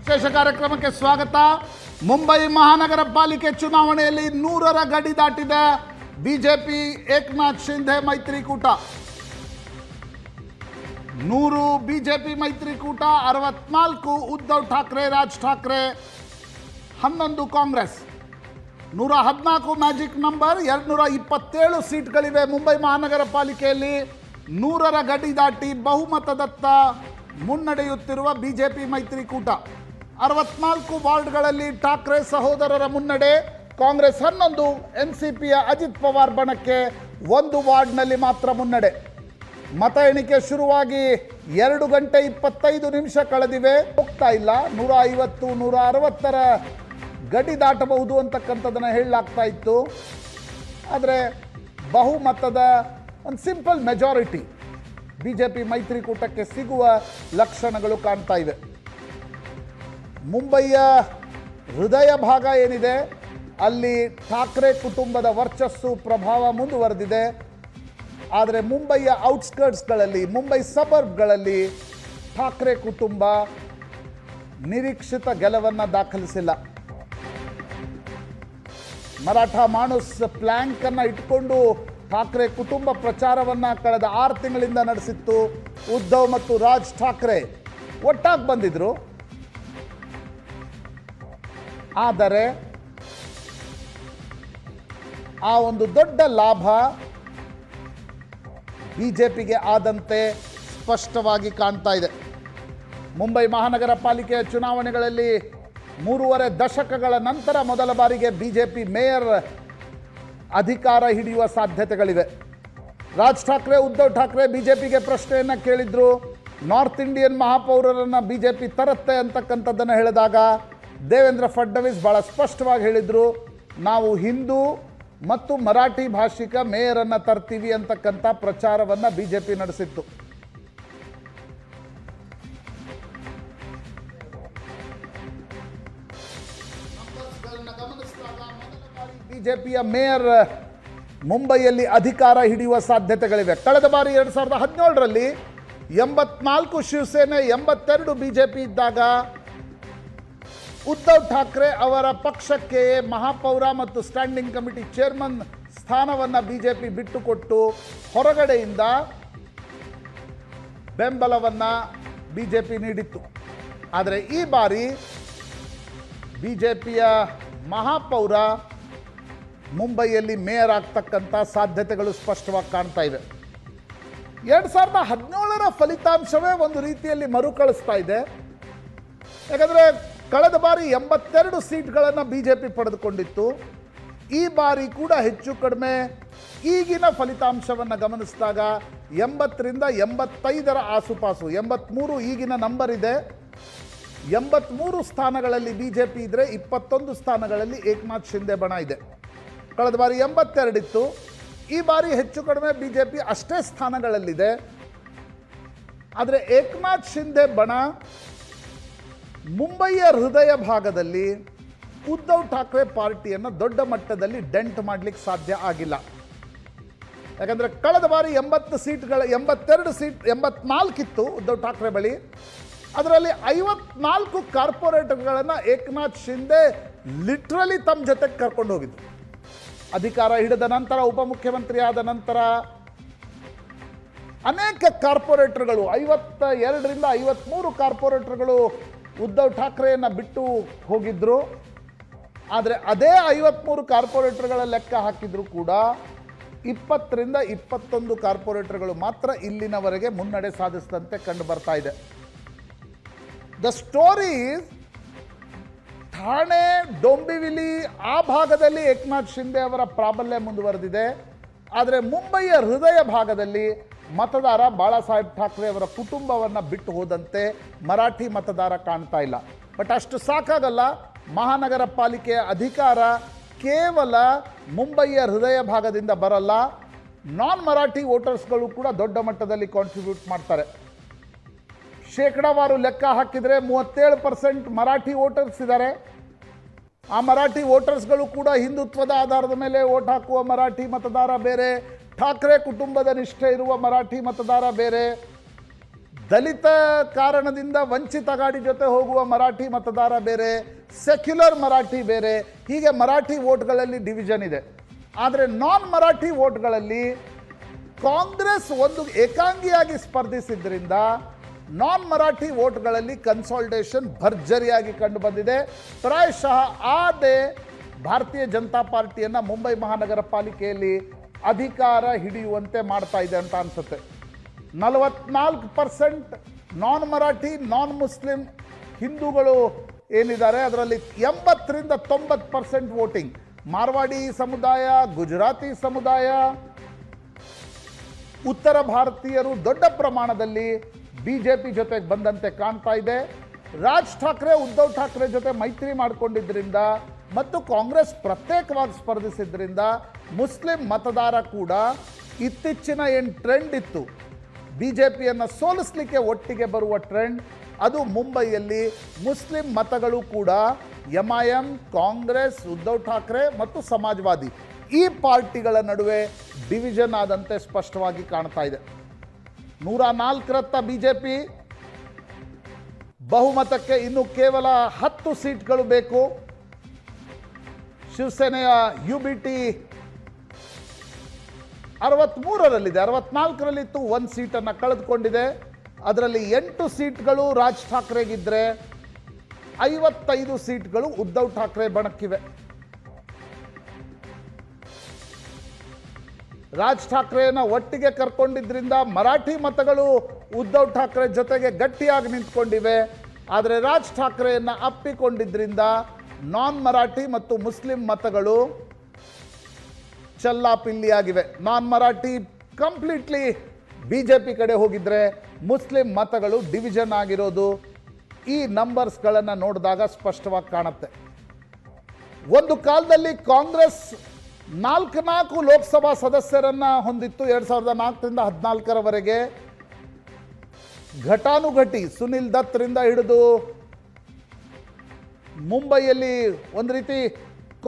ವಿಶೇಷ ಕಾರ್ಯಕ್ರಮಕ್ಕೆ ಸ್ವಾಗತ. ಮುಂಬೈ ಮಹಾನಗರ ಪಾಲಿಕೆ ಚುನಾವಣೆಯಲ್ಲಿ 100ರ ಗಡಿ ದಾಟಿದ ಬಿಜೆಪಿ ಏಕನಾಥ್ ಶಿಂಧೆ ಮೈತ್ರಿಕೂಟ. 100 ಬಿಜೆಪಿ ಮೈತ್ರಿಕೂಟ, 64 ಉದ್ಧವ್ ಠಾಕ್ರೆ ರಾಜ್ ಠಾಕ್ರೆ, 11 ಕಾಂಗ್ರೆಸ್. 114 magic number. 227 ಸೀಟ್ಗಳಿವೆ ಮುಂಬೈ ಮಹಾನಗರ ಪಾಲಿಕೆಯಲ್ಲಿ. 100ರ ಗಡಿ ದಾಟಿ ಬಹುಮತದತ್ತ ಮುನ್ನಡೆಯುತ್ತಿರುವ ಬಿಜೆಪಿ ಮೈತ್ರಿಕೂಟ. 64 ವಾರ್ಡ್ಗಳಲ್ಲಿ ಠಾಕ್ರೆ ಸಹೋದರರ ಮುನ್ನಡೆ. ಕಾಂಗ್ರೆಸ್ 11, ಎನ್ಸಿಪಿಯ ಅಜಿತ್ ಪವಾರ್ ಬಣಕ್ಕೆ 1 ವಾರ್ಡ್ನಲ್ಲಿ ಮಾತ್ರ ಮುನ್ನಡೆ. ಮತ ಎಣಿಕೆ ಶುರುವಾಗಿ 2 ಗಂಟೆ 25 ನಿಮಿಷ ಕಳೆದಿವೆ. ಹೋಗ್ತಾ ಇಲ್ಲ. 150, 160ರ ಗಡಿ ದಾಟಬಹುದು ಅಂತಕ್ಕಂಥದ್ದನ್ನು ಹೇಳಲಾಗ್ತಾ ಇತ್ತು. ಆದರೆ ಬಹುಮತದ ಒಂದು ಸಿಂಪಲ್ ಮೆಜಾರಿಟಿ ಬಿಜೆಪಿ ಮೈತ್ರಿಕೂಟಕ್ಕೆ ಸಿಗುವ ಲಕ್ಷಣಗಳು ಕಾಣ್ತಾ ಇವೆ. ಮುಂಬಯಿಯ ಹೃದಯ ಭಾಗ ಏನಿದೆ ಅಲ್ಲಿ ಠಾಕ್ರೆ ಕುಟುಂಬದ ವರ್ಚಸ್ಸು ಪ್ರಭಾವ ಮುಂದುವರೆದಿದೆ. ಆದರೆ ಮುಂಬಯಿಯ ಔಟ್ಸ್ಕರ್ಟ್ಸ್ಗಳಲ್ಲಿ, ಮುಂಬೈ ಸಬರ್ಬ್ಗಳಲ್ಲಿ ಠಾಕ್ರೆ ಕುಟುಂಬ ನಿರೀಕ್ಷಿತ ಗೆಲುವನ್ನು ದಾಖಲಿಸಿಲ್ಲ. ಮರಾಠ ಮಾಣುಸ್ ಪ್ಲ್ಯಾಂಕನ್ನು ಇಟ್ಕೊಂಡು ಠಾಕ್ರೆ ಕುಟುಂಬ ಪ್ರಚಾರವನ್ನು ಕಳೆದ 6 ತಿಂಗಳಿಂದ ನಡೆಸಿತ್ತು. ಉದ್ಧವ್ ಮತ್ತು ರಾಜ್ ಠಾಕ್ರೆ ಒಟ್ಟಾಗಿ ಬಂದಿದ್ರು. ಆದರೆ ಆ ಒಂದು ದೊಡ್ಡ ಲಾಭ ಬಿಜೆಪಿಗೆ ಆದಂತೆ ಸ್ಪಷ್ಟವಾಗಿ ಕಾಣ್ತಾ ಇದೆ. ಮುಂಬೈ ಮಹಾನಗರ ಪಾಲಿಕೆಯ ಚುನಾವಣೆಗಳಲ್ಲಿ 3.5 ದಶಕಗಳ ನಂತರ ಮೊದಲ ಬಾರಿಗೆ ಬಿಜೆಪಿ ಮೇಯರ್ ಅಧಿಕಾರ ಹಿಡಿಯುವ ಸಾಧ್ಯತೆಗಳಿವೆ. ರಾಜ್ ಠಾಕ್ರೆ, ಉದ್ಧವ್ ಠಾಕ್ರೆ ಬಿಜೆಪಿಗೆ ಪ್ರಶ್ನೆಯನ್ನು ಕೇಳಿದ್ರು. ನಾರ್ತ್ ಇಂಡಿಯನ್ ಮಹಾಪೌರರನ್ನು ಬಿಜೆಪಿ ತರುತ್ತೆ ಅಂತಕ್ಕಂಥದ್ದನ್ನು ಹೇಳಿದಾಗ ದೇವೇಂದ್ರ ಫಡ್ನವೀಸ್ ಭಾಳ ಸ್ಪಷ್ಟವಾಗಿ ಹೇಳಿದರು, ನಾವು ಹಿಂದೂ ಮತ್ತು ಮರಾಠಿ ಭಾಷಿಕ ಮೇಯರನ್ನು ತರ್ತೀವಿ ಅಂತಕ್ಕಂಥ ಪ್ರಚಾರವನ್ನು ಬಿಜೆಪಿ ನಡೆಸಿತ್ತು. ಬಿಜೆಪಿಯ ಮೇಯರ್ ಮುಂಬೈಯಲ್ಲಿ ಅಧಿಕಾರ ಹಿಡಿಯುವ ಸಾಧ್ಯತೆಗಳಿವೆ. ಕಳೆದ ಬಾರಿ 2017ರಲ್ಲಿ 84 ಶಿವಸೇನೆ, 82 ಬಿಜೆಪಿ ಇದ್ದಾಗ ಉದ್ಧವ್ ಠಾಕ್ರೆ ಅವರ ಪಕ್ಷಕ್ಕೆ ಮಹಾಪೌರ ಮತ್ತು ಸ್ಟ್ಯಾಂಡಿಂಗ್ ಕಮಿಟಿ ಚೇರ್ಮನ್ ಸ್ಥಾನವನ್ನು ಬಿಜೆಪಿ ಬಿಟ್ಟುಕೊಟ್ಟು ಹೊರಗಡೆಯಿಂದ ಬೆಂಬಲವನ್ನು ಬಿಜೆಪಿ ನೀಡಿತ್ತು. ಆದರೆ ಈ ಬಾರಿ ಬಿಜೆಪಿಯ ಮಹಾಪೌರ ಮುಂಬೈಯಲ್ಲಿ ಮೇಯರ್ ಆಗ್ತಕ್ಕಂಥ ಸಾಧ್ಯತೆಗಳು ಸ್ಪಷ್ಟವಾಗಿ ಕಾಣ್ತಾ ಇವೆ. 2017ರ ಫಲಿತಾಂಶವೇ ಒಂದು ರೀತಿಯಲ್ಲಿ ಮರುಕಳಿಸ್ತಾ ಇದೆ. ಯಾಕಂದರೆ ಕಳೆದ ಬಾರಿ 82 ಸೀಟ್ಗಳನ್ನು ಬಿಜೆಪಿ ಪಡೆದುಕೊಂಡಿತ್ತು. ಈ ಬಾರಿ ಕೂಡ ಹೆಚ್ಚು ಕಡಿಮೆ ಈಗಿನ ಫಲಿತಾಂಶವನ್ನು ಗಮನಿಸಿದಾಗ 80ರಿಂದ 85ರ ಆಸುಪಾಸು, 83 ಈಗಿನ ನಂಬರ್ ಇದೆ. 83 ಸ್ಥಾನಗಳಲ್ಲಿ ಬಿಜೆಪಿ ಇದ್ದರೆ 21 ಸ್ಥಾನಗಳಲ್ಲಿ ಏಕನಾಥ್ ಶಿಂಧೆ ಬಣ ಇದೆ. ಕಳೆದ ಬಾರಿ 82 ಇತ್ತು. ಈ ಬಾರಿ ಹೆಚ್ಚು ಕಡಿಮೆ ಬಿಜೆಪಿ ಅಷ್ಟೇ ಸ್ಥಾನಗಳಲ್ಲಿದೆ. ಆದರೆ ಏಕನಾಥ್ ಶಿಂಧೆ ಬಣ ಮುಂಬಯಿಯ ಹೃದಯ ಭಾಗದಲ್ಲಿ ಉದ್ಧವ್ ಠಾಕ್ರೆ ಪಾರ್ಟಿಯನ್ನು ದೊಡ್ಡ ಮಟ್ಟದಲ್ಲಿ ಡೆಂಟ್ ಮಾಡಲಿಕ್ಕೆ ಸಾಧ್ಯ ಆಗಿಲ್ಲ. ಯಾಕಂದರೆ ಕಳೆದ ಬಾರಿ 82 ಸೀಟ್ 84 ಇತ್ತು ಉದ್ಧವ್ ಠಾಕ್ರೆ ಬಳಿ. ಅದರಲ್ಲಿ 54 ಕಾರ್ಪೊರೇಟರ್ಗಳನ್ನು ಏಕನಾಥ್ ಶಿಂಧೆ ಲಿಟ್ರಲಿ ತಮ್ಮ ಜೊತೆಗೆ ಕರ್ಕೊಂಡು ಹೋಗಿದ್ದು. ಅಧಿಕಾರ ಹಿಡಿದ ನಂತರ, ಉಪಮುಖ್ಯಮಂತ್ರಿ ಆದ ನಂತರ ಅನೇಕ ಕಾರ್ಪೊರೇಟರ್ಗಳು, 52ರಿಂದ 53 ಕಾರ್ಪೊರೇಟರ್ಗಳು ಉದ್ಧವ್ ಠಾಕ್ರೆಯನ್ನು ಬಿಟ್ಟು ಹೋಗಿದ್ದರು. ಆದರೆ ಅದೇ 53 ಕಾರ್ಪೊರೇಟರ್ಗಳ ಲೆಕ್ಕ ಹಾಕಿದರೂ ಕೂಡ 20ರಿಂದ 21 ಕಾರ್ಪೊರೇಟರ್ಗಳು ಮಾತ್ರ ಇಲ್ಲಿನವರೆಗೆ ಮುನ್ನಡೆ ಸಾಧಿಸಿದಂತೆ ಕಂಡು ಬರ್ತಾ ಇದೆ. ದ ಸ್ಟೋರಿ ಈಸ್ ಠಾಣೆ, ಡೊಂಬಿವಿಲಿ ಆ ಭಾಗದಲ್ಲಿ ಏಕನಾಥ್ ಶಿಂಧೆ ಅವರ ಪ್ರಾಬಲ್ಯ ಮುಂದುವರೆದಿದೆ. ಆದರೆ ಮುಂಬಯಿಯ ಹೃದಯ ಭಾಗದಲ್ಲಿ ಮತದಾರ ಬಾಳಾ ಸಾಹೇಬ್ ಠಾಕ್ರೆ ಅವರ ಕುಟುಂಬವನ್ನು ಬಿಟ್ಟು ಹೋದಂತೆ ಮರಾಠಿ ಮತದಾರ ಕಾಣ್ತಾ ಇಲ್ಲ. ಬಟ್ ಅಷ್ಟು ಸಾಕಾಗಲ್ಲ. ಮಹಾನಗರ ಪಾಲಿಕೆಯ ಅಧಿಕಾರ ಕೇವಲ ಮುಂಬಯಿಯ ಹೃದಯ ಭಾಗದಿಂದ ಬರಲ್ಲ. ನಾನ್ ಮರಾಠಿ ವೋಟರ್ಸ್ಗಳು ಕೂಡ ದೊಡ್ಡ ಮಟ್ಟದಲ್ಲಿ ಕಾಂಟ್ರಿಬ್ಯೂಟ್ ಮಾಡ್ತಾರೆ. ಶೇಕಡಾವಾರು ಲೆಕ್ಕ ಹಾಕಿದರೆ 37% ಮರಾಠಿ ವೋಟರ್ಸ್ ಇದ್ದಾರೆ. ಆ ಮರಾಠಿ ವೋಟರ್ಸ್ಗಳು ಕೂಡ ಹಿಂದುತ್ವದ ಆಧಾರದ ಮೇಲೆ ವೋಟ್ ಹಾಕುವ ಮರಾಠಿ ಮತದಾರ ಬೇರೆ, ಠಾಕ್ರೆ ಕುಟುಂಬದ ನಿಷ್ಠೆ ಇರುವ ಮರಾಠಿ ಮತದಾರ ಬೇರೆ. ದಲಿತ ಕಾರಣದಿಂದ ವಂಚಿತ ಗಾಡಿ ಜೊತೆ ಹೋಗುವ ಮರಾಠಿ ಮತದಾರ ಬೇರೆ, ಸೆಕ್ಯುಲರ್ ಮರಾಠಿ ಬೇರೆ, ಹೀಗೆ ಮರಾಠಿ ವೋಟ್ಗಳಲ್ಲಿ ಡಿವಿಷನ್ ಇದೆ. ಆದರೆ ನಾನ್ ಮರಾಠಿ ವೋಟ್ಗಳಲ್ಲಿ ಕಾಂಗ್ರೆಸ್ ಒಂದು ಏಕಾಂಗಿಯಾಗಿ ಸ್ಪರ್ಧಿಸಿದ್ರಿಂದ ನಾನ್ ಮರಾಠಿ ವೋಟ್ಗಳಲ್ಲಿ ಕನ್ಸಾಲ್ಟೇಷನ್ ಭರ್ಜರಿಯಾಗಿ ಕಂಡು ಬಂದಿದೆ. ಪ್ರಾಯಶಃ ಅದೇ ಭಾರತೀಯ ಜನತಾ ಪಾರ್ಟಿಯನ್ನು ಮುಂಬೈ ಮಹಾನಗರ ಪಾಲಿಕೆಯಲ್ಲಿ ಅಧಿಕಾರ ಹಿಡಿಯುವಂತೆ ಮಾಡ್ತಾ ಇದೆ ಅಂತ ಅನಿಸುತ್ತೆ. 44% ನಾನ್ ಮರಾಠಿ ನಾನ್ ಮುಸ್ಲಿಂ ಹಿಂದೂಗಳು ಏನಿದ್ದಾರೆ ಅದರಲ್ಲಿ 80ರಿಂದ 90% ವೋಟಿಂಗ್ ಮಾರ್ವಾಡಿ ಸಮುದಾಯ, ಗುಜರಾತಿ ಸಮುದಾಯ, ಉತ್ತರ ಭಾರತೀಯರು ದೊಡ್ಡ ಪ್ರಮಾಣದಲ್ಲಿ ಬಿಜೆಪಿ ಜೊತೆಗೆ ಬಂದಂತೆ ಕಾಣ್ತಾ ಇದೆ. ರಾಜ್ ಠಾಕ್ರೆ ಉದ್ಧವ್ ಠಾಕ್ರೆ ಜೊತೆ ಮೈತ್ರಿ ಮಾಡಿಕೊಂಡಿದ್ದರಿಂದ ಮತ್ತು ಕಾಂಗ್ರೆಸ್ ಪ್ರತ್ಯೇಕವಾಗಿ ಸ್ಪರ್ಧಿಸಿದ್ರಿಂದ ಮುಸ್ಲಿಂ ಮತದಾರ ಕೂಡ ಇತ್ತೀಚಿನ ಏನು ಟ್ರೆಂಡ್ ಇತ್ತು ಬಿಜೆಪಿಯನ್ನು ಸೋಲಿಸಲಿಕ್ಕೆ ಒಟ್ಟಿಗೆ ಬರುವ ಟ್ರೆಂಡ್, ಅದು ಮುಂಬೈಯಲ್ಲಿ ಮುಸ್ಲಿಂ ಮತಗಳು ಕೂಡ ಎಂಐಎಂ, ಕಾಂಗ್ರೆಸ್, ಉದ್ಧವ್ ಠಾಕ್ರೆ ಮತ್ತು ಸಮಾಜವಾದಿ ಈ ಪಾರ್ಟಿಗಳ ನಡುವೆ ಡಿವಿಷನ್ ಆದಂತೆ ಸ್ಪಷ್ಟವಾಗಿ ಕಾಣ್ತಾ ಇದೆ. 104ರತ್ತ ಬಿಜೆಪಿ, ಬಹುಮತಕ್ಕೆ ಇನ್ನು ಕೇವಲ 10 ಸೀಟ್ಗಳು ಬೇಕು. ಶಿವಸೇನೆಯ ಯುಬಿಟಿ 63ರಲ್ಲಿದೆ, 64ರಲ್ಲಿತ್ತು, 1 ಸೀಟನ್ನು ಕಳೆದುಕೊಂಡಿದೆ. ಅದರಲ್ಲಿ 8 ಸೀಟ್ಗಳು ರಾಜ್ ಠಾಕ್ರೆಗಿದ್ರೆ 55 ಸೀಟ್ಗಳು ಉದ್ಧವ್ ಠಾಕ್ರೆ ಬಣಕ್ಕಿವೆ. ರಾಜ್ ಠಾಕ್ರೆಯನ್ನು ಒಟ್ಟಿಗೆ ಕರ್ಕೊಂಡಿದ್ರಿಂದ ಮರಾಠಿ ಮತಗಳು ಉದ್ಧವ್ ಠಾಕ್ರೆ ಜೊತೆಗೆ ಗಟ್ಟಿಯಾಗಿ ನಿಂತ್ಕೊಂಡಿವೆ. ಆದರೆ ರಾಜ್ ಠಾಕ್ರೆಯನ್ನು ಅಪ್ಪಿಕೊಂಡಿದ್ರಿಂದ ನಾನ್ ಮರಾಠಿ ಮತ್ತು ಮುಸ್ಲಿಂ ಮತಗಳು ಚಲ್ಲಾಪಿಲ್ಲಿಯಾಗಿವೆ. ನಾನ್ ಮರಾಠಿ ಕಂಪ್ಲೀಟ್ಲಿ ಬಿಜೆಪಿ ಕಡೆ ಹೋಗಿದ್ರೆ ಮುಸ್ಲಿಂ ಮತಗಳು ಡಿವಿಷನ್ ಆಗಿರೋದು ಈ ನಂಬರ್ಸ್ಗಳನ್ನು ನೋಡಿದಾಗ ಸ್ಪಷ್ಟವಾಗಿ ಕಾಣುತ್ತೆ. ಒಂದು ಕಾಲದಲ್ಲಿ ಕಾಂಗ್ರೆಸ್ 4 ಲೋಕಸಭಾ ಸದಸ್ಯರನ್ನ ಹೊಂದಿತ್ತು 2004ರಿಂದ 2014ರವರೆಗೆ. ಘಟಾನುಘಟಿ ಸುನಿಲ್ ದತ್ರಿಂದ ಹಿಡಿದು ಮುಂಬೈಯಲ್ಲಿ ಒಂದು ರೀತಿ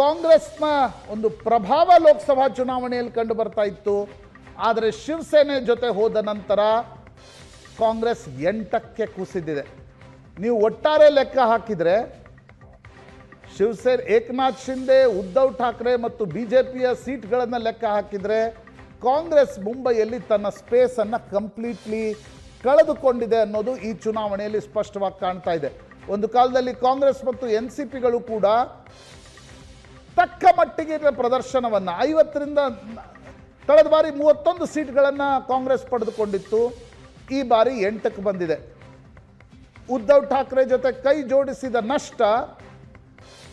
ಕಾಂಗ್ರೆಸ್ನ ಒಂದು ಪ್ರಭಾವ ಲೋಕಸಭಾ ಚುನಾವಣೆಯಲ್ಲಿ ಕಂಡು ಬರ್ತಾ ಇತ್ತು. ಆದರೆ ಶಿವಸೇನೆ ಜೊತೆ ಹೋದ ನಂತರ ಕಾಂಗ್ರೆಸ್ 8ಕ್ಕೆ ಕುಸಿದಿದೆ. ನೀವು ಒಟ್ಟಾರೆ ಲೆಕ್ಕ ಹಾಕಿದರೆ ಶಿವಸೇನೆ ಏಕನಾಥ್ ಶಿಂದೆ, ಉದ್ಧವ್ ಠಾಕ್ರೆ ಮತ್ತು ಬಿಜೆಪಿಯ ಸೀಟ್ಗಳನ್ನು ಲೆಕ್ಕ ಹಾಕಿದರೆ ಕಾಂಗ್ರೆಸ್ ಮುಂಬೈಯಲ್ಲಿ ತನ್ನ ಸ್ಪೇಸನ್ನು ಕಂಪ್ಲೀಟ್ಲಿ ಕಳೆದುಕೊಂಡಿದೆ ಅನ್ನೋದು ಈ ಚುನಾವಣೆಯಲ್ಲಿ ಸ್ಪಷ್ಟವಾಗಿ ಕಾಣ್ತಾ ಇದೆ. ಒಂದು ಕಾಲದಲ್ಲಿ ಕಾಂಗ್ರೆಸ್ ಮತ್ತು NCPಗಳು ಕೂಡ ತಕ್ಕ ಮಟ್ಟಿಗೆ ಪ್ರದರ್ಶನವನ್ನು 50ರಿಂದ ಕಳೆದ ಬಾರಿ 31 ಸೀಟ್ಗಳನ್ನು ಕಾಂಗ್ರೆಸ್ ಪಡೆದುಕೊಂಡಿತ್ತು. ಈ ಬಾರಿ 8ಕ್ಕೆ ಬಂದಿದೆ. ಉದ್ಧವ್ ಠಾಕ್ರೆ ಜೊತೆ ಕೈ ಜೋಡಿಸಿದ ನಷ್ಟ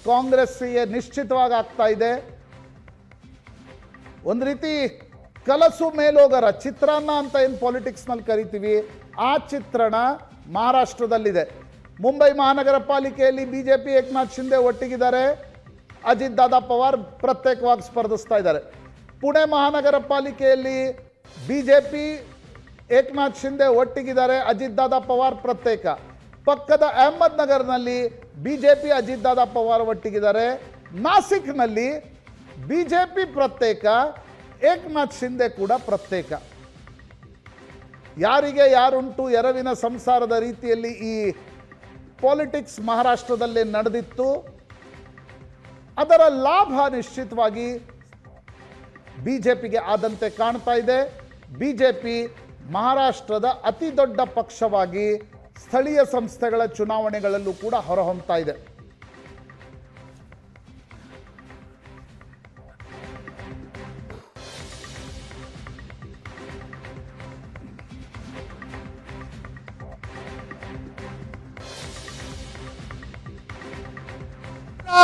ಕಾಂಗ್ರೆಸ್ಸಿಗೆ ನಿಶ್ಚಿತವಾಗಿ ಆಗ್ತಾ ಇದೆ. ಒಂದು ರೀತಿ ಕಲಸು ಮೇಲೋಗರ ಚಿತ್ರಾನ್ನ ಅಂತ ಏನು ಪಾಲಿಟಿಕ್ಸ್ನಲ್ಲಿ ಕರಿತೀವಿ, ಆ ಚಿತ್ರಣ ಮಹಾರಾಷ್ಟ್ರದಲ್ಲಿದೆ. ಮುಂಬೈ ಮಹಾನಗರ ಪಾಲಿಕೆಯಲ್ಲಿ ಬಿಜೆಪಿ ಏಕನಾಥ್ ಶಿಂದೆ ಒಟ್ಟಿಗಿದ್ದಾರೆ, ಅಜಿತ್ ದಾದಾ ಪವಾರ್ ಪ್ರತ್ಯೇಕವಾಗಿ ಸ್ಪರ್ಧಿಸ್ತಾ ಇದ್ದಾರೆ. ಪುಣೆ ಮಹಾನಗರ ಪಾಲಿಕೆಯಲ್ಲಿ ಬಿಜೆಪಿ ಏಕನಾಥ್ ಶಿಂದೆ ಒಟ್ಟಿಗಿದ್ದಾರೆ, ಅಜಿತ್ ದಾದಾ ಪವಾರ್ ಪ್ರತ್ಯೇಕ. ಪಕ್ಕದ ಅಹಮದ್ ನಗರ್ನಲ್ಲಿ ಬಿಜೆಪಿ ಅಜಿತ್ ದಾದಾ ಪವಾರ್ ಒಟ್ಟಿಗಿದ್ದಾರೆ. ನಾಸಿಕ್ನಲ್ಲಿ ಬಿಜೆಪಿ ಪ್ರತ್ಯೇಕ, ಏಕನಾಥ್ ಶಿಂದೆ ಕೂಡ ಪ್ರತ್ಯೇಕ. ಯಾರಿಗೆ ಯಾರುಂಟು ಎರವಿನ ಸಂಸಾರದ ರೀತಿಯಲ್ಲಿ ಈ ಪಾಲಿಟಿಕ್ಸ್ ಮಹಾರಾಷ್ಟ್ರದಲ್ಲೇ ನಡೆದಿತ್ತು. ಅದರ ಲಾಭ ನಿಶ್ಚಿತವಾಗಿ ಬಿಜೆಪಿಗೆ ಆದಂತೆ ಕಾಣ್ತಾ ಇದೆ. ಬಿಜೆಪಿ ಮಹಾರಾಷ್ಟ್ರದ ಅತಿ ದೊಡ್ಡ ಪಕ್ಷವಾಗಿ ಸ್ಥಳೀಯ ಸಂಸ್ಥೆಗಳ ಚುನಾವಣೆಗಳಲ್ಲೂ ಕೂಡ ಹೊರಹೊಮ್ಮತಾ ಇದೆ.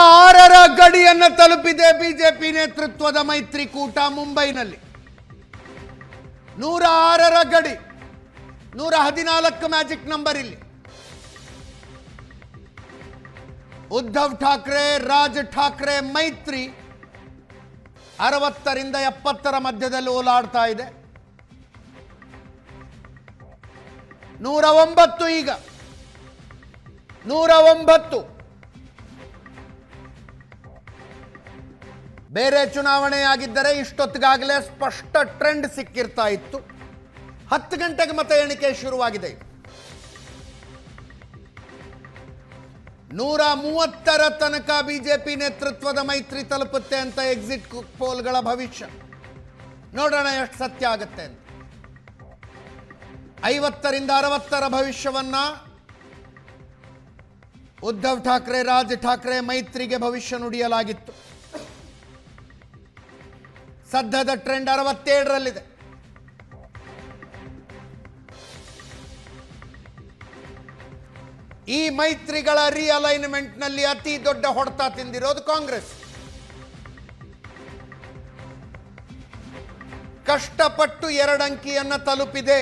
ಆರರ ಗಡಿಯನ್ನು ತಲುಪಿದೆ ಬಿಜೆಪಿ ನೇತೃತ್ವದ ಮೈತ್ರಿಕೂಟ ಮುಂಬೈನಲ್ಲಿ. 106ರ ಗಡಿ, 114 ಮ್ಯಾಜಿಕ್ ನಂಬರ್. ಇಲ್ಲಿ ಉದ್ಧವ್ ಠಾಕ್ರೆ ರಾಜ್ ಠಾಕ್ರೆ ಮೈತ್ರಿ 60ರಿಂದ 70ರ ಮಧ್ಯದಲ್ಲಿ ಓಲಾಡ್ತಾ ಇದೆ. 109 ಈಗ 109. ಬೇರೆ ಚುನಾವಣೆಯಾಗಿದ್ದರೆ ಇಷ್ಟೊತ್ತಿಗಾಗಲೇ ಸ್ಪಷ್ಟ ಟ್ರೆಂಡ್ ಸಿಕ್ಕಿರ್ತಾ ಇತ್ತು. 10 ಗಂಟೆಗೆ ಮತ ಎಣಿಕೆ ಶುರುವಾಗಿದೆ. 130 ತನಕ ಬಿಜೆಪಿ ನೇತೃತ್ವದ ಮೈತ್ರಿ ತಲುಪುತ್ತೆ ಅಂತ ಎಕ್ಸಿಟ್ ಪೋಲ್ಗಳ ಭವಿಷ್ಯ. ನೋಡೋಣ ಎಷ್ಟು ಸತ್ಯ ಆಗುತ್ತೆ ಅಂತ. 50ರಿಂದ 60 ಭವಿಷ್ಯವನ್ನ ಉದ್ಧವ್ ಠಾಕ್ರೆ ರಾಜ್ ಠಾಕ್ರೆ ಮೈತ್ರಿಗೆ ಭವಿಷ್ಯ ನುಡಿಯಲಾಗಿತ್ತು. ಸದ್ಯದ ಟ್ರೆಂಡ್ 67ರಲ್ಲಿದೆ. ಈ ಮೈತ್ರಿಗಳ ರಿಅಲೈನ್ಮೆಂಟ್ನಲ್ಲಿ ಅತಿ ದೊಡ್ಡ ಹೊಡೆತ ತಿಂದಿರೋದು ಕಾಂಗ್ರೆಸ್. ಕಷ್ಟಪಟ್ಟು 2 ಅಂಕಿಯನ್ನ ತಲುಪಿದೆ.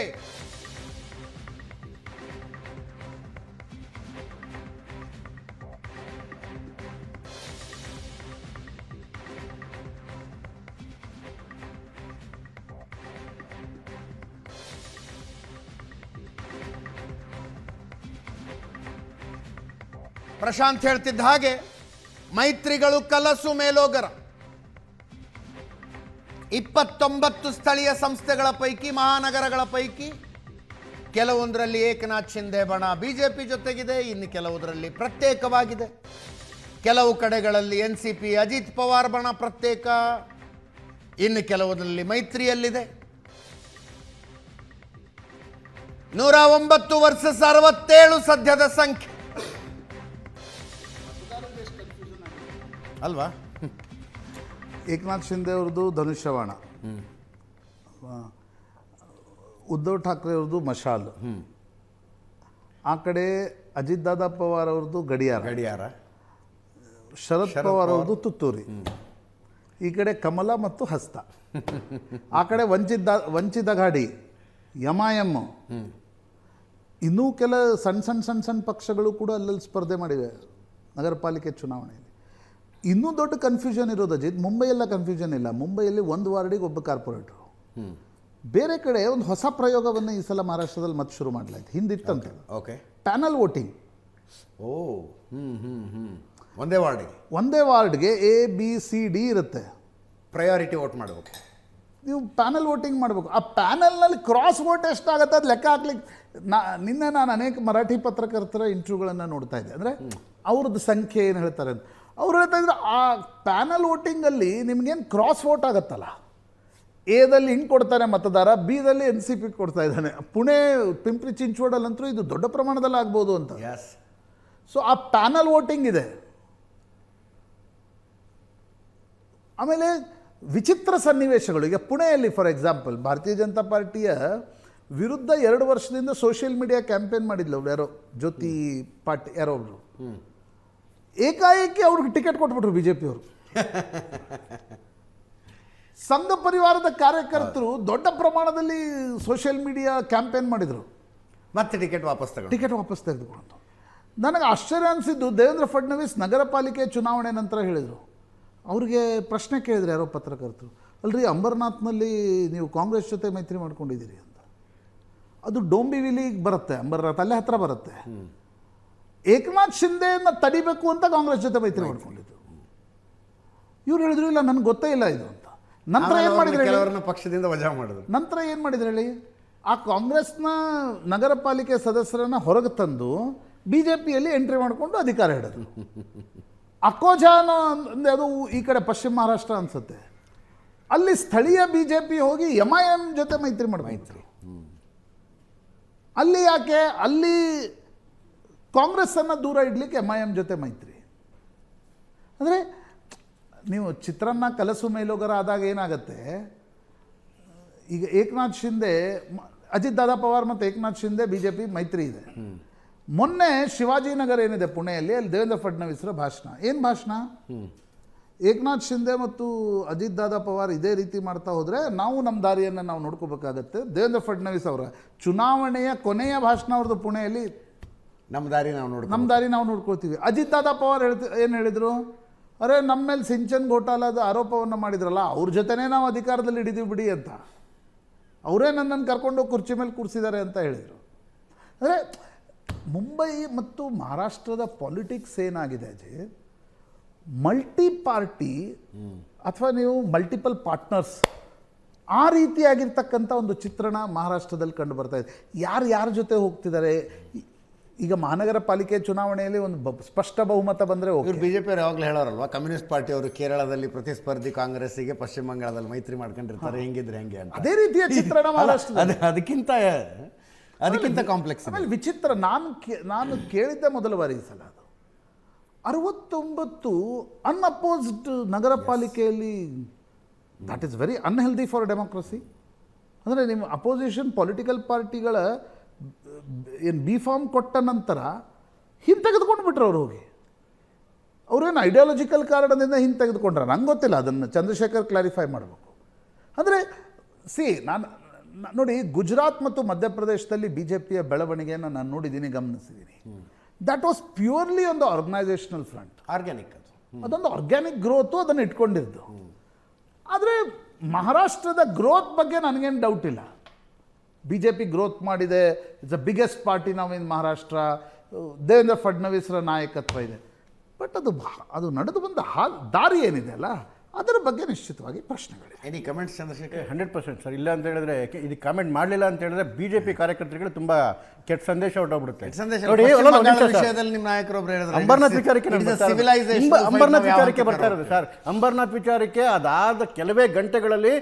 ಪ್ರಶಾಂತ್ ಹೇಳ್ತಿದ್ದ ಹಾಗೆ ಮೈತ್ರಿಗಳು ಕಲಸು ಮೇಲೋಗರ. 29 ಸ್ಥಳೀಯ ಸಂಸ್ಥೆಗಳ ಪೈಕಿ ಮಹಾನಗರಗಳ ಪೈಕಿ ಕೆಲವೊಂದರಲ್ಲಿ ಏಕನಾಥ್ ಶಿಂದೆ ಬಣ ಬಿಜೆಪಿ ಜೊತೆಗಿದೆ, ಇನ್ನು ಕೆಲವುದರಲ್ಲಿ ಪ್ರತ್ಯೇಕವಾಗಿದೆ. ಕೆಲವು ಕಡೆಗಳಲ್ಲಿ NCP ಅಜಿತ್ ಪವಾರ್ ಬಣ ಪ್ರತ್ಯೇಕ, ಇನ್ನು ಕೆಲವುದರಲ್ಲಿ ಮೈತ್ರಿಯಲ್ಲಿದೆ. 109 ವರ್ಸಸ್ 67 ಸದ್ಯದ ಸಂಖ್ಯೆ ಅಲ್ವಾ? ಏಕನಾಥ್ ಶಿಂದೆ ಅವ್ರದ್ದು ಧನುಷ್ಯವಾಣ, ಉದ್ಧವ್ ಠಾಕ್ರೆ ಅವ್ರದ್ದು ಮಶಾಲ್, ಆ ಕಡೆ ಅಜಿತ್ ದಾದಾ ಪವಾರ್ ಅವ್ರದ್ದು ಗಡಿಯಾರ, ಶರದ್ ಪವಾರ್ ಅವ್ರದ್ದು ತುತ್ತೂರಿ, ಈ ಕಡೆ ಕಮಲ ಮತ್ತು ಹಸ್ತ, ಆ ಕಡೆ ವಂಚಿತ ಗಾಡಿ ಯಮಾಯಂ, ಇನ್ನೂ ಕೆಲ ಸಣ್ಣ ಪಕ್ಷಗಳು ಕೂಡ ಅಲ್ಲಲ್ಲಿ ಸ್ಪರ್ಧೆ ಮಾಡಿವೆ ನಗರ ಪಾಲಿಕೆ ಚುನಾವಣೆಯಲ್ಲಿ. ಇನ್ನೂ ದೊಡ್ಡ ಕನ್ಫ್ಯೂಷನ್ ಇರೋದು ಅಜಿತ್, ಮುಂಬೈಯೆಲ್ಲ ಕನ್ಫ್ಯೂಷನ್ ಇಲ್ಲ. ಮುಂಬೈಯಲ್ಲಿ 1 ವಾರ್ಡಿಗೆ ಒಬ್ಬ ಕಾರ್ಪೊರೇಟರು. ಬೇರೆ ಕಡೆ ಒಂದು ಹೊಸ ಪ್ರಯೋಗವನ್ನು ಈ ಸಲ ಮಹಾರಾಷ್ಟ್ರದಲ್ಲಿ ಮತ್ತೆ ಶುರು ಮಾಡಲಾಯ್ತು. ಹಿಂದಿತ್ತಂತೆ ಪ್ಯಾನಲ್ ವೋಟಿಂಗ್. ಒಂದೇ ವಾರ್ಡ್ಗೆ ABCD ಇರುತ್ತೆ. ಪ್ರಯಾರಿಟಿ ವೋಟ್ ಮಾಡಬೇಕು. ನೀವು ಪ್ಯಾನಲ್ ವೋಟಿಂಗ್ ಮಾಡಬೇಕು. ಆ ಪ್ಯಾನಲ್ನಲ್ಲಿ ಕ್ರಾಸ್ ವೋಟ್ ಎಷ್ಟಾಗುತ್ತೆ ಅದು ಲೆಕ್ಕ ಹಾಕ್ಲಿಕ್ಕೆ ನಿನ್ನೆ ನಾನು ಅನೇಕ ಮರಾಠಿ ಪತ್ರಕರ್ತರ ಇಂಟರ್ವ್ಯೂಗಳನ್ನು ನೋಡ್ತಾ ಇದ್ದೆ. ಅಂದರೆ ಅವ್ರದ್ದು ಸಂಖ್ಯೆ ಏನು ಹೇಳ್ತಾರೆ ಅಂತ ಅವ್ರು ಹೇಳ್ತಾ ಇದ್ರು. ಆ ಪ್ಯಾನಲ್ ವೋಟಿಂಗಲ್ಲಿ ನಿಮ್ಗೇನು ಕ್ರಾಸ್ ವೋಟ್ ಆಗುತ್ತಲ್ಲ, ಎದಲ್ಲಿ ಹಿಂಗೆ ಕೊಡ್ತಾನೆ ಮತದಾರ, ಬಿದಲ್ಲಿ NCP ಕೊಡ್ತಾ ಇದ್ದಾನೆ. ಪುಣೆ ಪಿಂಪ್ರಿ ಚಿಂಚೋಡಲ್ಲಂತೂ ಇದು ದೊಡ್ಡ ಪ್ರಮಾಣದಲ್ಲಿ ಆಗ್ಬೋದು ಅಂತ. ಸೊ ಆ ಪ್ಯಾನಲ್ ವೋಟಿಂಗ್ ಇದೆ. ಆಮೇಲೆ ವಿಚಿತ್ರ ಸನ್ನಿವೇಶಗಳು. ಈಗ ಪುಣೆಯಲ್ಲಿ ಫಾರ್ ಎಕ್ಸಾಂಪಲ್ ಭಾರತೀಯ ಜನತಾ ಪಾರ್ಟಿಯ ವಿರುದ್ಧ 2 ವರ್ಷದಿಂದ ಸೋಷಿಯಲ್ ಮೀಡಿಯಾ ಕ್ಯಾಂಪೇನ್ ಮಾಡಿದ್ಲು ಯಾರೋ ಜ್ಯೋತಿ ಪಾಟೀಲ್ ಯಾರೋ ಒಬ್ರು. ಏಕಾಏಕಿ ಅವ್ರಿಗೆ ಟಿಕೆಟ್ ಕೊಟ್ಬಿಟ್ರು ಬಿಜೆಪಿಯವರು. ಸಂಘ ಪರಿವಾರದ ಕಾರ್ಯಕರ್ತರು ದೊಡ್ಡ ಪ್ರಮಾಣದಲ್ಲಿ ಸೋಷಿಯಲ್ ಮೀಡಿಯಾ ಕ್ಯಾಂಪೇನ್ ಮಾಡಿದರು. ಮತ್ತೆ ಟಿಕೆಟ್ ವಾಪಸ್ ತೆಗೆದುಕೊಂಡು ನನಗೆ ಆಶ್ಚರ್ಯ ಅನಿಸಿದ್ದು, ದೇವೇಂದ್ರ ಫಡ್ನವೀಸ್ ನಗರ ಪಾಲಿಕೆ ಚುನಾವಣೆ ನಂತರ ಹೇಳಿದರು. ಅವ್ರಿಗೆ ಪ್ರಶ್ನೆ ಕೇಳಿದ್ರು ಯಾರೋ ಪತ್ರಕರ್ತರು, ಅಲ್ರಿ ಅಂಬರ್ನಾಥ್ನಲ್ಲಿ ನೀವು ಕಾಂಗ್ರೆಸ್ ಜೊತೆ ಮೈತ್ರಿ ಮಾಡ್ಕೊಂಡಿದ್ದೀರಿ ಅಂತ. ಅದು ಡೋಂಬಿವಿಲಿಗೆ ಬರುತ್ತೆ, ಅಂಬರ್ನಾಥ್ ಅಲ್ಲೇ ಹತ್ರ ಬರುತ್ತೆ. ಏಕನಾಥ್ ಶಿಂದೆಯನ್ನು ತಡಿಬೇಕು ಅಂತ ಕಾಂಗ್ರೆಸ್ ಜೊತೆ ಮೈತ್ರಿ ಮಾಡ್ಕೊಂಡಿದ್ದು. ಇವ್ರು ಹೇಳಿದ್ರು ಇಲ್ಲ ನನಗೆ ಗೊತ್ತೇ ಇಲ್ಲ ಇದು ಅಂತ. ನಂತರ ಏನು ಮಾಡಿದ್ರು, ಪಕ್ಷದಿಂದ ವಜಾ ಮಾಡಿದ್ರು. ನಂತರ ಏನು ಮಾಡಿದ್ರು ಹೇಳಿ, ಆ ಕಾಂಗ್ರೆಸ್ನ ನಗರ ಪಾಲಿಕೆ ಸದಸ್ಯರನ್ನ ಹೊರಗೆ ತಂದು ಬಿಜೆಪಿಯಲ್ಲಿ ಎಂಟ್ರಿ ಮಾಡಿಕೊಂಡು ಅಧಿಕಾರ ಹಿಡಿದ್ರು. ಅಕೋಜಾನ ಅಂದರೆ ಅದು ಈ ಕಡೆ ಪಶ್ಚಿಮ ಮಹಾರಾಷ್ಟ್ರ ಅನ್ಸುತ್ತೆ. ಅಲ್ಲಿ ಸ್ಥಳೀಯ ಬಿಜೆಪಿ ಹೋಗಿ MIM ಜೊತೆ ಮೈತ್ರಿ ಮಾಡಬೇಕು. ಅಲ್ಲಿ ಯಾಕೆ, ಅಲ್ಲಿ ಕಾಂಗ್ರೆಸ್ಸನ್ನು ದೂರ ಇಡಲಿಕ್ಕೆ MIM ಜೊತೆ ಮೈತ್ರಿ. ಅಂದರೆ ನೀವು ಚಿತ್ರಾನ್ನ ಕಲಸು ಮೇಲೋಗರ ಆದಾಗ ಏನಾಗುತ್ತೆ, ಈಗ ಏಕನಾಥ್ ಶಿಂದೆ ಅಜಿತ್ ದಾದಾ ಪವಾರ್ ಮತ್ತು ಏಕನಾಥ್ ಶಿಂದೆ ಬಿಜೆಪಿ ಮೈತ್ರಿ ಇದೆ. ಮೊನ್ನೆ ಶಿವಾಜಿನಗರ ಏನಿದೆ ಪುಣೆಯಲ್ಲಿ, ಅಲ್ಲಿ ದೇವೇಂದ್ರ ಫಡ್ನವೀಸರ ಭಾಷಣ. ಏನು ಭಾಷಣ? ಏಕನಾಥ್ ಶಿಂದೆ ಮತ್ತು ಅಜಿತ್ ದಾದಾ ಪವಾರ್ ಇದೇ ರೀತಿ ಮಾಡ್ತಾ ಹೋದರೆ ನಾವು ನಮ್ಮ ದಾರಿಯನ್ನು ನಾವು ನೋಡ್ಕೋಬೇಕಾಗತ್ತೆ. ದೇವೇಂದ್ರ ಫಡ್ನವೀಸ್ ಅವರ ಚುನಾವಣೆಯ ಕೊನೆಯ ಭಾಷಣ ಅವ್ರದ್ದು ಪುಣೆಯಲ್ಲಿ, ನಮ್ಮ ದಾರಿ ನಾವು ನೋಡ್ಕೊಳ್ತೀವಿ. ಅಜಿತ್ ದಾದಾ ಪವಾರ್ ಏನು ಹೇಳಿದರು, ಅರೆ ನಮ್ಮ ಮೇಲೆ ಸಿಂಚನ್ ಘೋಟಾಲದ ಆರೋಪವನ್ನು ಮಾಡಿದ್ರಲ್ಲ, ಅವ್ರ ಜೊತೆನೇ ನಾವು ಅಧಿಕಾರದಲ್ಲಿ ಹಿಡಿದೀವಿ ಬಿಡಿ ಅಂತ. ಅವರೇ ನನ್ನನ್ನು ಕರ್ಕೊಂಡು ಕುರ್ಚಿ ಮೇಲೆ ಕೂರಿಸಿದ್ದಾರೆ ಅಂತ ಹೇಳಿದರು. ಅಂದರೆ ಮುಂಬೈ ಮತ್ತು ಮಹಾರಾಷ್ಟ್ರದ ಪಾಲಿಟಿಕ್ಸ್ ಏನಾಗಿದೆ ಅಜಯ್, ಮಲ್ಟಿ ಪಾರ್ಟಿ ಅಥವಾ ನೀವು ಮಲ್ಟಿಪಲ್ ಪಾರ್ಟ್ನರ್ಸ್ ಆ ರೀತಿಯಾಗಿರ್ತಕ್ಕಂಥ ಒಂದು ಚಿತ್ರಣ ಮಹಾರಾಷ್ಟ್ರದಲ್ಲಿ ಕಂಡು ಬರ್ತಾ ಇದೆ. ಯಾರ ಜೊತೆ ಹೋಗ್ತಿದ್ದಾರೆ, ಈಗ ಮಹಾನಗರ ಪಾಲಿಕೆ ಚುನಾವಣೆಯಲ್ಲಿ ಒಂದು ಸ್ಪಷ್ಟ ಬಹುಮತ ಬಂದರೆ ಇವ್ರು ಬಿಜೆಪಿ ಅವರು ಯಾವಾಗಲೂ ಹೇಳೋರಲ್ವಾ, ಕಮ್ಯುನಿಸ್ಟ್ ಪಾರ್ಟಿಯವರು ಕೇರಳದಲ್ಲಿ ಪ್ರತಿಸ್ಪರ್ಧಿ ಕಾಂಗ್ರೆಸ್ಸಿಗೆ ಪಶ್ಚಿಮ ಬಂಗಾಳದಲ್ಲಿ ಮೈತ್ರಿ ಮಾಡ್ಕೊಂಡಿರ್ತಾರೆ, ಹೆಂಗಿದ್ರೆ ಹೆಂಗೆ ಅಂತ. ಅದೇ ರೀತಿಯ ಚಿತ್ರಣ ಮಹಾರಾಷ್ಟ್ರದಲ್ಲಿ. ಅದಕ್ಕಿಂತ ಕಾಂಪ್ಲೆಕ್ಸ್. ಆಮೇಲೆ ವಿಚಿತ್ರ, ನಾನು ಕೇಳಿದ್ದೆ ಮೊದಲ ಬಾರಿ ಈ ಸಲ ಅದು 69 ಅನ್ಅಪೋಸ್ಡ್ ನಗರ ಪಾಲಿಕೆಯಲ್ಲಿ. That is very unhealthy for democracy. ಅಂದರೆ ನಿಮ್ಮ ಅಪೋಸಿಷನ್ ಪೊಲಿಟಿಕಲ್ ಪಾರ್ಟಿಗಳ ಏನು ಬಿ ಫಾರ್ಮ್ ಕೊಟ್ಟ ನಂತರ ಹಿಂತೆಗೆದುಕೊಂಡು ಬಿಟ್ರು ಅವ್ರು ಹೋಗಿ. ಅವ್ರೇನು ಐಡಿಯಾಲಜಿಕಲ್ ಕಾರಣದಿಂದ ಹಿಂತೆಗೆದುಕೊಂಡ್ರೆ ನಂಗೆ ಗೊತ್ತಿಲ್ಲ, ಅದನ್ನು ಚಂದ್ರಶೇಖರ್ ಕ್ಲಾರಿಫೈ ಮಾಡಬೇಕು. ಅಂದರೆ ನಾನು ನೋಡಿ, ಗುಜರಾತ್ ಮತ್ತು ಮಧ್ಯಪ್ರದೇಶದಲ್ಲಿ ಬಿ ಜೆ ಪಿಯ ಬೆಳವಣಿಗೆಯನ್ನು ನಾನು ನೋಡಿದ್ದೀನಿ, ಗಮನಿಸಿದ್ದೀನಿ. ದಟ್ ವಾಸ್ ಪ್ಯೂರ್ಲಿ ಒಂದು ಆರ್ಗನೈಸೇಷನಲ್ ಫ್ರಂಟ್, ಆರ್ಗ್ಯಾನಿಕ್. ಅದೊಂದು ಆರ್ಗ್ಯಾನಿಕ್ ಗ್ರೋತು ಅದನ್ನು ಇಟ್ಕೊಂಡಿದ್ದು. ಆದರೆ ಮಹಾರಾಷ್ಟ್ರದ ಗ್ರೋತ್ ಬಗ್ಗೆ ನನಗೇನು ಡೌಟ್ ಇಲ್ಲ. ಬಿ ಜೆ ಪಿ ಗ್ರೋತ್ ಮಾಡಿದೆ, ಇಟ್ಸ್ ದ ಬಿಗ್ಗೆಸ್ಟ್ ಪಾರ್ಟಿ ನಾವು ಇನ್ ಮಹಾರಾಷ್ಟ್ರ. ದೇವೇಂದ್ರ ಫಡ್ನವೀಸ್ರ ನಾಯಕತ್ವ ಇದೆ. ಬಟ್ ಅದು ನಡೆದು ಬಂದ ದಾರಿ ಏನಿದೆ ಅಲ್ಲ, ಅದರ ಬಗ್ಗೆ ನಿಶ್ಚಿತವಾಗಿ ಪ್ರಶ್ನೆಗಳಿವೆ. Any comments Chandrashekar? 100% ಸರ್. ಇಲ್ಲ ಅಂತ ಹೇಳಿದ್ರೆ, ಇದು ಕಾಮೆಂಟ್ ಮಾಡಲಿಲ್ಲ ಅಂತ ಹೇಳಿದ್ರೆ ಬಿಜೆಪಿ ಕಾರ್ಯಕರ್ತರಿಗೆ ತುಂಬಾ ಕೆಟ್ಟ ಸಂದೇಶ ಹೊರಟೋಗ್ಬಿಡುತ್ತೆ. ವಿಷಯದಲ್ಲಿ ನಿಮ್ಮ ನಾಯಕರೊಬ್ಬರು ಹೇಳಿದ್ರು ಅಂಬರ್ನಾಥ್ ವಿಚಾರಕ್ಕೆ ಅಂಬರ್ನಾಥ್ ವಿಚಾರಕ್ಕೆ ಬರ್ತಾ ಇರೋದು ಸರ್. ಅಂಬರ್ನಾಥ್ ವಿಚಾರಕ್ಕೆ ಅದಾದ ಕೆಲವೇ ಗಂಟೆಗಳಲ್ಲಿ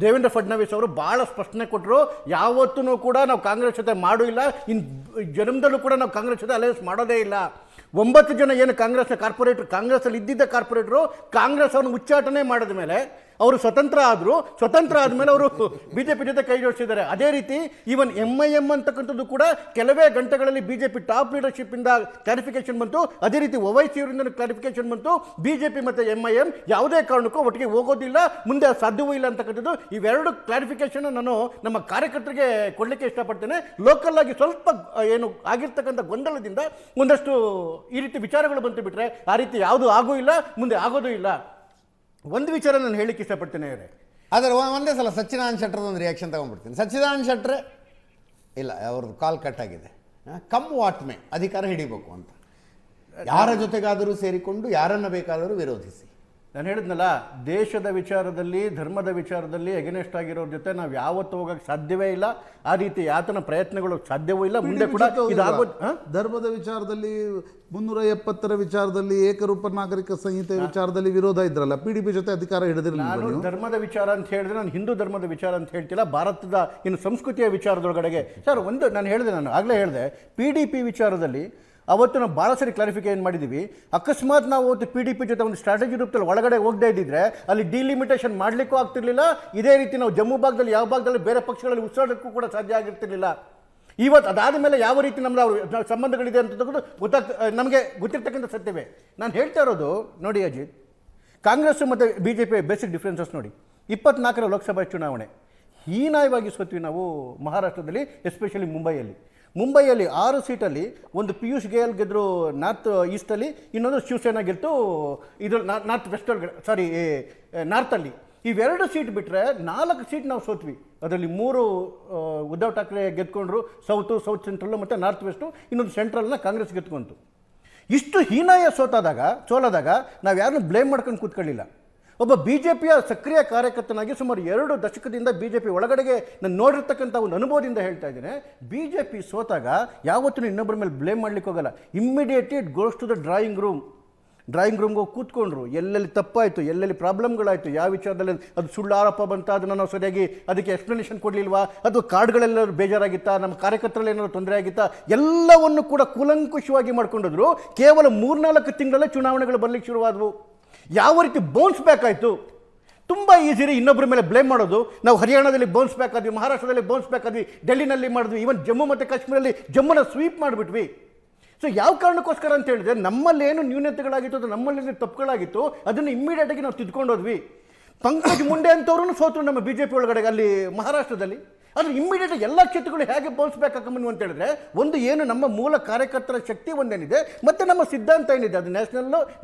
ದೇವೇಂದ್ರ ಫಡ್ನವೀಸ್ ಅವರು ಬಹಳ ಸ್ಪಷ್ಟನೆ ಕೊಟ್ಟರು. ಯಾವತ್ತೂ ಕೂಡ ನಾವು ಕಾಂಗ್ರೆಸ್ ಜೊತೆ ಮಾಡೂ ಇಲ್ಲ, ಇನ್ನು ಜನ್ಮದಲ್ಲೂ ಕೂಡ ನಾವು ಕಾಂಗ್ರೆಸ್ ಜೊತೆ ಅಲಯನ್ಸ್ ಮಾಡೋದೇ ಇಲ್ಲ. 9 ಜನ ಏನು ಕಾಂಗ್ರೆಸ್ನ ಕಾರ್ಪೊರೇಟರ್, ಕಾಂಗ್ರೆಸ್ಸಲ್ಲಿ ಇದ್ದಿದ್ದ ಕಾರ್ಪೊರೇಟರು ಕಾಂಗ್ರೆಸ್ ಅವನು ಉಚ್ಚಾಟನೆ ಮಾಡಿದ ಮೇಲೆ ಅವರು ಸ್ವತಂತ್ರ ಆದಮೇಲೆ ಅವರು ಬಿಜೆಪಿ ಜೊತೆ ಕೈ ಜೋಡಿಸಿದ್ದಾರೆ. ಅದೇ ರೀತಿ ಈವನ್ MIM ಅಂತಕ್ಕಂಥದ್ದು ಕೂಡ ಕೆಲವೇ ಗಂಟೆಗಳಲ್ಲಿ ಬಿಜೆಪಿ ಟಾಪ್ ಲೀಡರ್ಶಿಪ್ ಇಂದ ಕ್ಲಾರಿಫಿಕೇಶನ್ ಬಂತು. ಅದೇ ರೀತಿ OWC ಅವರಿಂದ ಕ್ಲಾರಿಫಿಕೇಶನ್ ಬಂತು. ಬಿಜೆಪಿ ಮತ್ತು MIM ಯಾವುದೇ ಕಾರಣಕ್ಕೂ ಒಟ್ಟಿಗೆ ಹೋಗೋದಿಲ್ಲ, ಮುಂದೆ ಸಾಧ್ಯವೂ ಇಲ್ಲ ಅಂತಕ್ಕಂಥದ್ದು. ಇವೆರಡು ಕ್ಲಾರಿಫಿಕೇಶನ್ ನಾನು ನಮ್ಮ ಕಾರ್ಯಕರ್ತರಿಗೆ ಕೊಡಲಿಕ್ಕೆ ಇಷ್ಟಪಡ್ತೇನೆ. ಲೋಕಲ್ ಆಗಿ ಸ್ವಲ್ಪ ಏನು ಆಗಿರ್ತಕ್ಕಂಥ ಗೊಂದಲದಿಂದ ಒಂದಷ್ಟು ಈ ರೀತಿ ವಿಚಾರಗಳು ಬಂತು ಬಿಟ್ರೆ ಆ ರೀತಿ ಯಾವುದೂ ಆಗೂ ಇಲ್ಲ, ಮುಂದೆ ಆಗೋದೂ ಇಲ್ಲ. ಒಂದು ವಿಚಾರ ನಾನು ಹೇಳಲಿಕ್ಕೆ ಇಷ್ಟಪಡ್ತೇನೆ. ಆದರೆ ಒಂದೇ ಸಲ ಸಚ್ಚಿದಾನಂದ ಶೆಟ್ಟರ್ದು ಒಂದು ರಿಯಾಕ್ಷನ್ ತಗೊಂಡ್ಬಿಡ್ತೀನಿ. ಸಚ್ಚಿದಾನಂದ ಶೆಟ್ಟರೆ ಇಲ್ಲ, ಅವ್ರದ್ದು ಕಾಲ್ ಕಟ್ ಆಗಿದೆ. ಕಮ್ ವಾಟ್ ಮೇ, ಅಧಿಕಾರ ಹಿಡಿಬೇಕು ಅಂತ ಯಾರ ಜೊತೆಗಾದರೂ ಸೇರಿಕೊಂಡು ಯಾರನ್ನು ಬೇಕಾದರೂ ವಿರೋಧಿಸಿ. ನಾನು ಹೇಳಿದ್ನಲ್ಲ, ದೇಶದ ವಿಚಾರದಲ್ಲಿ, ಧರ್ಮದ ವಿಚಾರದಲ್ಲಿ ಎಗನೆಸ್ಟ್ ಆಗಿರೋರ ಜೊತೆ ನಾವು ಯಾವತ್ತೂ ಹೋಗಕ್ಕೆ ಸಾಧ್ಯವೇ ಇಲ್ಲ. ಆ ರೀತಿ ಯಾತನ ಪ್ರಯತ್ನಗಳು ಸಾಧ್ಯವೂ ಇಲ್ಲ, ಮುಂದೆ ಕೂಡ ಇದಾಗೋದು. ಧರ್ಮದ ವಿಚಾರದಲ್ಲಿ 370ರ ವಿಚಾರದಲ್ಲಿ, ಏಕರೂಪ ನಾಗರಿಕ ಸಂಹಿತೆ ವಿಚಾರದಲ್ಲಿ ವಿರೋಧ ಇದ್ರಲ್ಲ, PDP ಜೊತೆ ಅಧಿಕಾರ ಹಿಡಿದಿರಲಿಲ್ಲ. ನಾನು ಧರ್ಮದ ವಿಚಾರ ಅಂತ ಹೇಳಿದ್ರೆ ನಾನು ಹಿಂದೂ ಧರ್ಮದ ವಿಚಾರ ಅಂತ ಹೇಳ್ತಿಲ್ಲ, ಭಾರತದ ಇನ್ನು ಸಂಸ್ಕೃತಿಯ ವಿಚಾರದೊಳಗಡೆಗೆ ಸರ್ ಒಂದು ನಾನು ಹೇಳಿದೆ, ನಾನು ಆಗಲೇ ಹೇಳಿದೆ, PDP ವಿಚಾರದಲ್ಲಿ ಅವತ್ತು ನಾವು ಭಾಳ ಸರಿ ಕ್ಲಾರಿಫಿಕೇಷನ್ ಮಾಡಿದ್ದೀವಿ. ಅಕಸ್ಮಾತ್ ನಾವು ಅವತ್ತು PDP ಜೊತೆ ಒಂದು ಸ್ಟ್ರಾಟಜಿ ರೂಪದಲ್ಲಿ ಒಳಗಡೆ ಹೋಗದೇ ಇದ್ದಿದ್ರೆ ಅಲ್ಲಿ ಡಿಲಿಮಿಟೇಷನ್ ಮಾಡಲಿಕ್ಕೂ ಆಗ್ತಿರ್ಲಿಲ್ಲ. ಇದೇ ರೀತಿ ನಾವು ಜಮ್ಮು ಭಾಗದಲ್ಲಿ ಯಾವ ಭಾಗದಲ್ಲಿ ಬೇರೆ ಪಕ್ಷಗಳಲ್ಲಿ ಉಸಿರಾಡೋಕ್ಕೂ ಕೂಡ ಸಾಧ್ಯ ಆಗಿರ್ತಿರ್ಲಿಲ್ಲ. ಇವತ್ತು ಅದಾದ ಮೇಲೆ ಯಾವ ರೀತಿ ನಮ್ಮದು ಸಂಬಂಧಗಳಿದೆ ಅಂತ ನಮಗೆ ಗೊತ್ತಿರ್ತಕ್ಕಂಥ ಸತ್ಯವೇ. ನಾನು ಹೇಳ್ತಾ ಇರೋದು ನೋಡಿ ಅಜಿತ್, ಕಾಂಗ್ರೆಸ್ ಮತ್ತು BJP ಬೇಸಿಕ್ ಡಿಫ್ರೆನ್ಸಸ್ ನೋಡಿ. 24ರ ಲೋಕಸಭಾ ಚುನಾವಣೆ ಹೀನಾಯವಾಗಿ ಸೋತ್ವಿ ನಾವು ಮಹಾರಾಷ್ಟ್ರದಲ್ಲಿ, ಎಸ್ಪೆಷಲಿ ಮುಂಬೈಯಲ್ಲಿ 6 ಸೀಟಲ್ಲಿ ಒಂದು ಪಿಯೂಷ್ ಗೋಯಲ್ ಗೆದ್ದರು ನಾರ್ತ್ ಈಸ್ಟಲ್ಲಿ, ಇನ್ನೊಂದು ಶಿವಸೇನಾ ಗೆಲ್ತು ಇದು ನಾರ್ತ್ ವೆಸ್ಟಲ್ಲಿ, ನಾರ್ತಲ್ಲಿ. ಇವೆರಡು ಸೀಟ್ ಬಿಟ್ಟರೆ 4 ಸೀಟ್ ನಾವು ಸೋತ್ವಿ. ಅದರಲ್ಲಿ 3 ಉದ್ಧವ್ ಠಾಕ್ರೆ ಗೆದ್ಕೊಂಡ್ರು, ಸೌತ್ ಸೆಂಟ್ರಲ್ಲು ಮತ್ತು ನಾರ್ತ್ ವೆಸ್ಟು, ಇನ್ನೊಂದು ಸೆಂಟ್ರಲ್ನ ಕಾಂಗ್ರೆಸ್ ಗೆದ್ಕೊಂತು. ಇಷ್ಟು ಹೀನಾಯ ಸೋಲಾದಾಗ ನಾವು ಯಾರನ್ನೂ ಬ್ಲೇಮ್ ಮಾಡ್ಕೊಂಡು ಕೂತ್ಕೊಳ್ಳಿಲ್ಲ. ಒಬ್ಬ BJPಯ ಸಕ್ರಿಯ ಕಾರ್ಯಕರ್ತನಾಗಿ ಸುಮಾರು 2 ದಶಕದಿಂದ BJP ಒಳಗಡೆಗೆ ನಾನು ನೋಡಿರ್ತಕ್ಕಂಥ ಒಂದು ಅನುಭವದಿಂದ ಹೇಳ್ತಾ ಇದ್ದೇನೆ, BJP ಸೋತಾಗ ಯಾವತ್ತೂ ಇನ್ನೊಬ್ಬರ ಮೇಲೆ ಬ್ಲೇಮ್ ಮಾಡ್ಲಿಕ್ಕೆ ಹೋಗಲ್ಲ. Immediately it goes to the drawing ರೂಮ್ಗೆ ಹೋಗಿ ಕೂತ್ಕೊಂಡ್ರು, ಎಲ್ಲೆಲ್ಲಿ ತಪ್ಪಾಯಿತು, ಎಲ್ಲೆಲ್ಲಿ ಪ್ರಾಬ್ಲಮ್ಗಳಾಯಿತು, ಯಾವ ವಿಚಾರದಲ್ಲಿ ಅದು ಸುಳ್ಳು ಆರೋಪ ಬಂತ, ಅದನ್ನು ನಾವು ಸರಿಯಾಗಿ ಅದಕ್ಕೆ ಎಕ್ಸ್ಪ್ಲನೇಷನ್ ಕೊಡಲಿಲ್ವಾ, ಅದು ಕಾರ್ಡ್ಗಳೆಲ್ಲರೂ ಬೇಜಾರಾಗಿತ್ತಾ, ನಮ್ಮ ಕಾರ್ಯಕರ್ತರಲ್ಲಿ ಏನಾದರೂ ತೊಂದರೆ ಆಗಿತ್ತಾ, ಎಲ್ಲವನ್ನು ಕೂಡ ಕೂಲಂಕುಷವಾಗಿ ಮಾಡ್ಕೊಂಡೋದ್ರು. ಕೇವಲ 3-4 ತಿಂಗಳಲ್ಲೇ ಚುನಾವಣೆಗಳು ಬರಲಿಕ್ಕೆ ಶುರುವಾದವು. ಯಾವ ರೀತಿ ಬೌನ್ಸ್ ಬ್ಯಾಕ್ ಆಯಿತು, ತುಂಬ ಈಸಿ ರೀ ಇನ್ನೊಬ್ಬರ ಮೇಲೆ ಬ್ಲೇಮ್ ಮಾಡೋದು. ನಾವು ಹರಿಯಾಣದಲ್ಲಿ ಬೌನ್ಸ್ ಬ್ಯಾಕ್ ಆದ್ವಿ, ಮಹಾರಾಷ್ಟ್ರದಲ್ಲಿ ಬೌನ್ಸ್ ಬ್ಯಾಕ್ ಆದ್ವಿ, ಡೆಲ್ಲಿನಲ್ಲಿ ಮಾಡಿದ್ವಿ, ಈವನ್ ಜಮ್ಮು ಮತ್ತು ಕಾಶ್ಮೀರಲ್ಲಿ ಜಮ್ಮುನ ಸ್ವೀಪ್ ಮಾಡಿಬಿಟ್ವಿ. ಸೊ ಯಾವ ಕಾರಣಕ್ಕೋಸ್ಕರ ಅಂತ ಹೇಳಿದ್ರೆ ನಮ್ಮಲ್ಲಿ ಏನು ನ್ಯೂನತೆಗಳಾಗಿತ್ತು, ಅದು ನಮ್ಮಲ್ಲಿ ತಪ್ಪುಗಳಾಗಿತ್ತು, ಅದನ್ನು ಇಮ್ಮಿಡಿಯೇಟಾಗಿ ನಾವು ತಿದ್ಕೊಂಡೋದ್ವಿ. ಪಂಕಜ್ ಮುಂಡೆ ಅಂತವ್ರೂ ಸೋತರು ನಮ್ಮ BJP ಒಳಗಡೆ ಅಲ್ಲಿ ಮಹಾರಾಷ್ಟ್ರದಲ್ಲಿ. ಆದರೆ ಇಮ್ಮಿಡಿಯೇಟಾಗಿ ಎಲ್ಲ ಕ್ಷೇತ್ರಗಳು ಹೇಗೆ ಬೌನ್ಸ್ ಬ್ಯಾಕ್ ಹಾಕೊಂಬನ್ನಿ ಅಂತ ಹೇಳಿದ್ರೆ, ಒಂದು ಏನು ನಮ್ಮ ಮೂಲ ಕಾರ್ಯಕರ್ತರ ಶಕ್ತಿ ಒಂದೇನಿದೆ, ಮತ್ತು ನಮ್ಮ ಸಿದ್ಧಾಂತ ಏನಿದೆ, ಅದು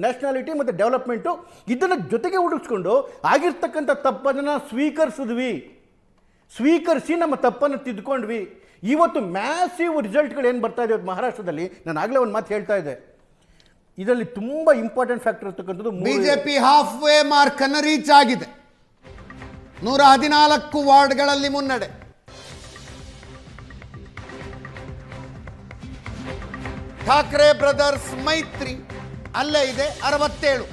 ನ್ಯಾಷನಾಲಿಟಿ ಮತ್ತು ಡೆವಲಪ್ಮೆಂಟು, ಇದನ್ನು ಜೊತೆಗೆ ಹುಡುಕಿಸ್ಕೊಂಡು ಆಗಿರ್ತಕ್ಕಂಥ ತಪ್ಪನ್ನು ಸ್ವೀಕರಿಸಿ ನಮ್ಮ ತಪ್ಪನ್ನು ತಿದ್ದುಕೊಂಡ್ವಿ. ಇವತ್ತು ಮ್ಯಾಸಿವ್ ರಿಸಲ್ಟ್ಗಳು ಏನು ಬರ್ತಾ ಇದೆ ಮಹಾರಾಷ್ಟ್ರದಲ್ಲಿ. ನಾನು ಆಗಲೇ ಒಂದು ಮಾತು ಹೇಳ್ತಾ ಇದ್ದೆ, ಇದರಲ್ಲಿ ತುಂಬ ಇಂಪಾರ್ಟೆಂಟ್ ಫ್ಯಾಕ್ಟರ್ ಇರ್ತಕ್ಕಂಥದ್ದು BJP ಹಾಫ್ ವೇ ಮಾರ್ಕ್ ಅನ್ನು ರೀಚ್ ಆಗಿದೆ. 114 ವಾರ್ಡ್ಗಳಲ್ಲಿ ಮುನ್ನಡೆ. ಠಾಕ್ರೆ ಬ್ರದರ್ಸ್ ಮೈತ್ರಿ ಅಲ್ಲೇ ಇದೆ 67.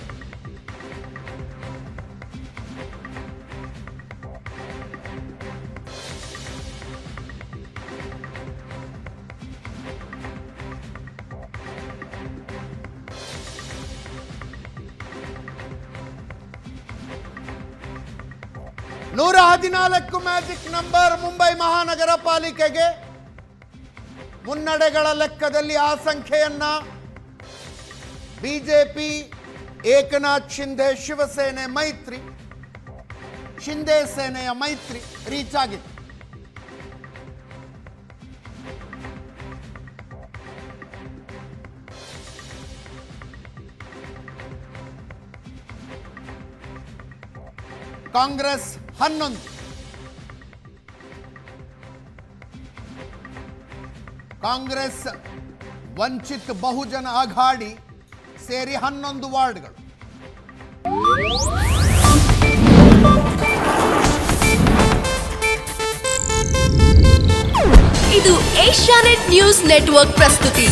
ನೂರ 14 ಮ್ಯಾಜಿಕ್ ನಂಬರ್ ಮುಂಬೈ ಮಹಾನಗರ ಪಾಲಿಕೆಗೆ. ಮುನ್ನಡೆಗಳ ಲೆಕ್ಕದಲ್ಲಿ ಆ ಸಂಖ್ಯೆಯನ್ನ ಬಿಜೆಪಿ, ಏಕನಾಥ್ ಶಿಂದೆ ಶಿವಸೇನೆ ಮೈತ್ರಿ, ಶಿಂದೆ ಸೇನೆಯ ಮೈತ್ರಿ ರೀಚ್ ಆಗಿದೆ. ಕಾಂಗ್ರೆಸ್ 11, ಕಾಂಗ್ರೆಸ್ ವಂಚಿತ್ ಬಹುಜನ ಅಘಾಡಿ ಸೇರಿ 11 ವಾರ್ಡ್ಗಳು. ಇದು ಏಷ್ಯಾನೆಟ್ ನ್ಯೂಸ್ ನೆಟ್ವರ್ಕ್ ಪ್ರಸ್ತುತಿ.